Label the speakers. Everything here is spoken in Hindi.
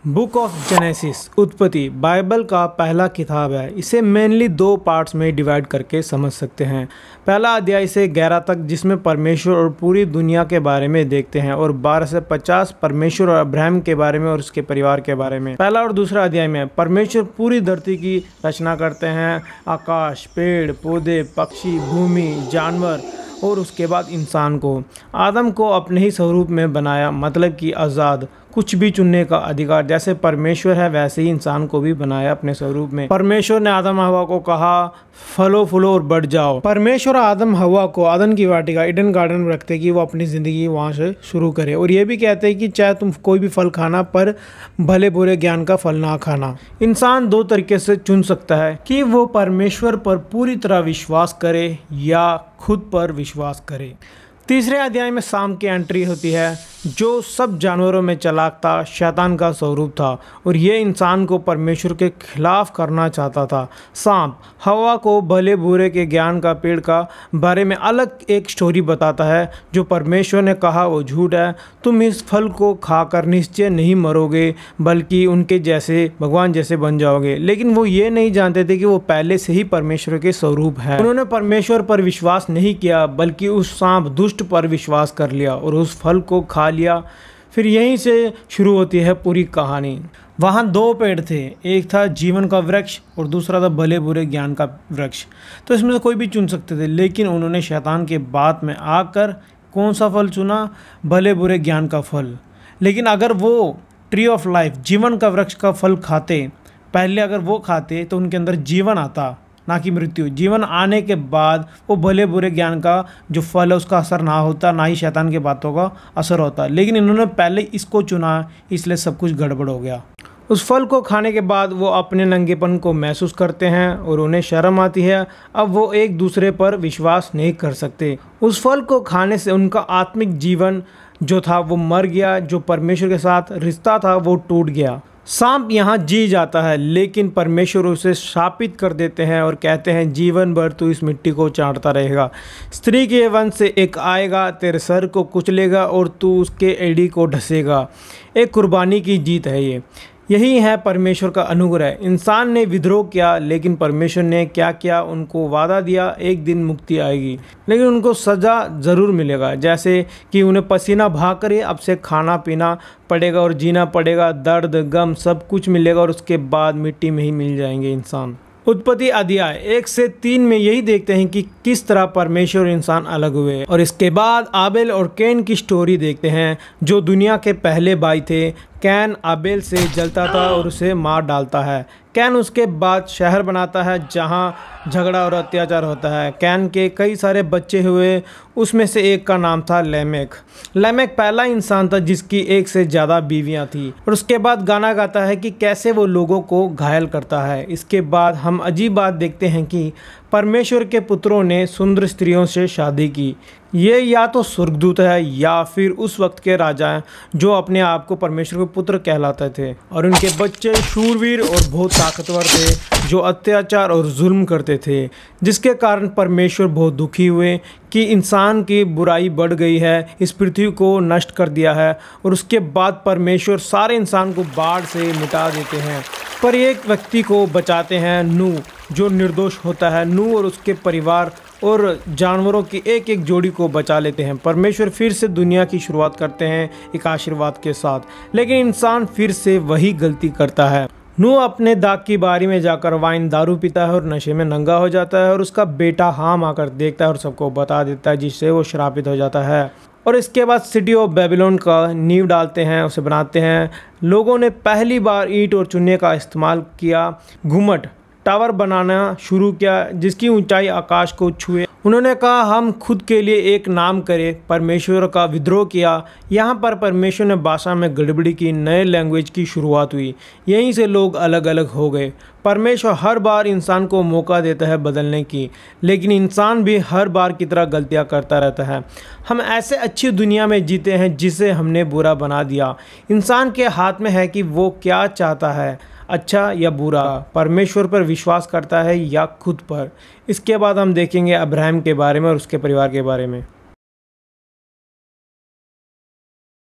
Speaker 1: बुक ऑफ जेनेसिस उत्पत्ति बाइबल का पहला किताब है। इसे मेनली दो पार्ट्स में डिवाइड करके समझ सकते हैं। पहला अध्याय से 11 तक जिसमें परमेश्वर और पूरी दुनिया के बारे में देखते हैं, और 12 से 50 परमेश्वर और अब्राहम के बारे में और उसके परिवार के बारे में। पहला और दूसरा अध्याय में परमेश्वर पूरी धरती की रचना करते हैं, आकाश, पेड़ पौधे, पक्षी, भूमि, जानवर, और उसके बाद इंसान को। आदम को अपने ही स्वरूप में बनाया, मतलब कि आज़ाद, कुछ भी चुनने का अधिकार। जैसे परमेश्वर है वैसे ही इंसान को भी बनाया अपने स्वरूप में। परमेश्वर ने आदम हवा को कहा फलो फूलो और बढ़ जाओ। परमेश्वर आदम हवा को आदन की वाटिका ईडन गार्डन में रखते कि वो अपनी ज़िंदगी वहाँ से शुरू करे, और ये भी कहते हैं कि चाहे तुम कोई भी फल खाना पर भले बुरे ज्ञान का फल ना खाना। इंसान दो तरीके से चुन सकता है कि वो परमेश्वर पर पूरी तरह विश्वास करे या खुद पर विश्वास करे। तीसरे अध्याय में सांप की एंट्री होती है, जो सब जानवरों में चालाक था, शैतान का स्वरूप था, और ये इंसान को परमेश्वर के खिलाफ करना चाहता था। सांप हवा को भले बुरे के ज्ञान का पेड़ का बारे में अलग एक स्टोरी बताता है। जो परमेश्वर ने कहा वो झूठ है, तुम इस फल को खाकर निश्चय नहीं मरोगे बल्कि उनके जैसे भगवान जैसे बन जाओगे। लेकिन वो ये नहीं जानते थे कि वो पहले से ही परमेश्वर के स्वरूप है। उन्होंने परमेश्वर पर विश्वास नहीं किया बल्कि उस सांप दुष्ट पर विश्वास कर लिया और उस फल को खा लिया। फिर यहीं से शुरू होती है पूरी कहानी। वहाँ दो पेड़ थे, एक था जीवन का वृक्ष और दूसरा था भले बुरे ज्ञान का वृक्ष। तो इसमें से कोई भी चुन सकते थे, लेकिन उन्होंने शैतान के बात में आकर कौन सा फल चुना? भले बुरे ज्ञान का फल। लेकिन अगर वो ट्री ऑफ लाइफ जीवन का वृक्ष का फल खाते, पहले अगर वो खाते तो उनके अंदर जीवन आता, ना कि मृत्यु। जीवन आने के बाद वो भले बुरे ज्ञान का जो फल है उसका असर ना होता, ना ही शैतान की बातों का असर होता। लेकिन इन्होंने पहले इसको चुना, इसलिए सब कुछ गड़बड़ हो गया। उस फल को खाने के बाद वो अपने नंगेपन को महसूस करते हैं और उन्हें शर्म आती है। अब वो एक दूसरे पर विश्वास नहीं कर सकते। उस फल को खाने से उनका आत्मिक जीवन जो था वो मर गया, जो परमेश्वर के साथ रिश्ता था वो टूट गया। सांप यहाँ जी जाता है, लेकिन परमेश्वर उसे शापित कर देते हैं और कहते हैं जीवन भर तू इस मिट्टी को चाटता रहेगा। स्त्री के वंश से एक आएगा, तेरे सर को कुचलेगा और तू उसके एड़ी को ढसेगा। एक कुर्बानी की जीत है ये। यही है परमेश्वर का अनुग्रह। इंसान ने विद्रोह किया, लेकिन परमेश्वर ने क्या किया? उनको वादा दिया एक दिन मुक्ति आएगी, लेकिन उनको सज़ा ज़रूर मिलेगा। जैसे कि उन्हें पसीना बहाकर ही अब से खाना पीना पड़ेगा और जीना पड़ेगा, दर्द गम सब कुछ मिलेगा, और उसके बाद मिट्टी में ही मिल जाएंगे इंसान। उत्पत्ति अध्याय 1 से 3 में यही देखते हैं कि किस तरह परमेश्वर और इंसान अलग हुए, और इसके बाद आबेल और कैन की स्टोरी देखते हैं, जो दुनिया के पहले भाई थे। कैन आबेल से जलता था और उसे मार डालता है। कैन उसके बाद शहर बनाता है जहाँ झगड़ा और अत्याचार होता है। कैन के कई सारे बच्चे हुए, उसमें से एक का नाम था लेमेक। लेमेक पहला इंसान था जिसकी एक से ज़्यादा बीवियाँ थी, और उसके बाद गाना गाता है कि कैसे वो लोगों को घायल करता है। इसके बाद हम अजीब बात देखते हैं कि परमेश्वर के पुत्रों ने सुंदर स्त्रियों से शादी की। ये या तो स्वर्गदूत है या फिर उस वक्त के राजा हैं जो अपने आप को परमेश्वर के पुत्र कहलाते थे, और उनके बच्चे शूरवीर और बहुत ताकतवर थे जो अत्याचार और जुल्म करते थे, जिसके कारण परमेश्वर बहुत दुखी हुए कि इंसान की बुराई बढ़ गई है, इस पृथ्वी को नष्ट कर दिया है। और उसके बाद परमेश्वर सारे इंसान को बाढ़ से मिटा देते हैं, पर एक व्यक्ति को बचाते हैं, नूह, जो निर्दोष होता है। नूह और उसके परिवार और जानवरों की एक एक जोड़ी को बचा लेते हैं। परमेश्वर फिर से दुनिया की शुरुआत करते हैं एक आशीर्वाद के साथ, लेकिन इंसान फिर से वही गलती करता है। नूह अपने दाग की बारी में जाकर वाइन दारू पीता है और नशे में नंगा हो जाता है, और उसका बेटा हाम आकर देखता है और सबको बता देता है, जिससे वो श्रापित हो जाता है। और इसके बाद सिटी ऑफ बेबीलोन का नींव डालते हैं, उसे बनाते हैं। लोगों ने पहली बार ईंट और चूने का इस्तेमाल किया, घुमट टावर बनाना शुरू किया जिसकी ऊंचाई आकाश को छुए। उन्होंने कहा हम खुद के लिए एक नाम करें। परमेश्वर का विद्रोह किया। यहाँ पर परमेश्वर ने भाषा में गड़बड़ी की, नए लैंग्वेज की शुरुआत हुई। यहीं से लोग अलग अलग हो गए। परमेश्वर हर बार इंसान को मौका देता है बदलने की, लेकिन इंसान भी हर बार की तरह गलतियाँ करता रहता है। हम ऐसे अच्छी दुनिया में जीते हैं जिसे हमने बुरा बना दिया। इंसान के हाथ में है कि वो क्या चाहता है, अच्छा या बुरा, परमेश्वर पर विश्वास करता है या खुद पर। इसके बाद हम देखेंगे अब्राहम के बारे में और उसके परिवार के बारे में।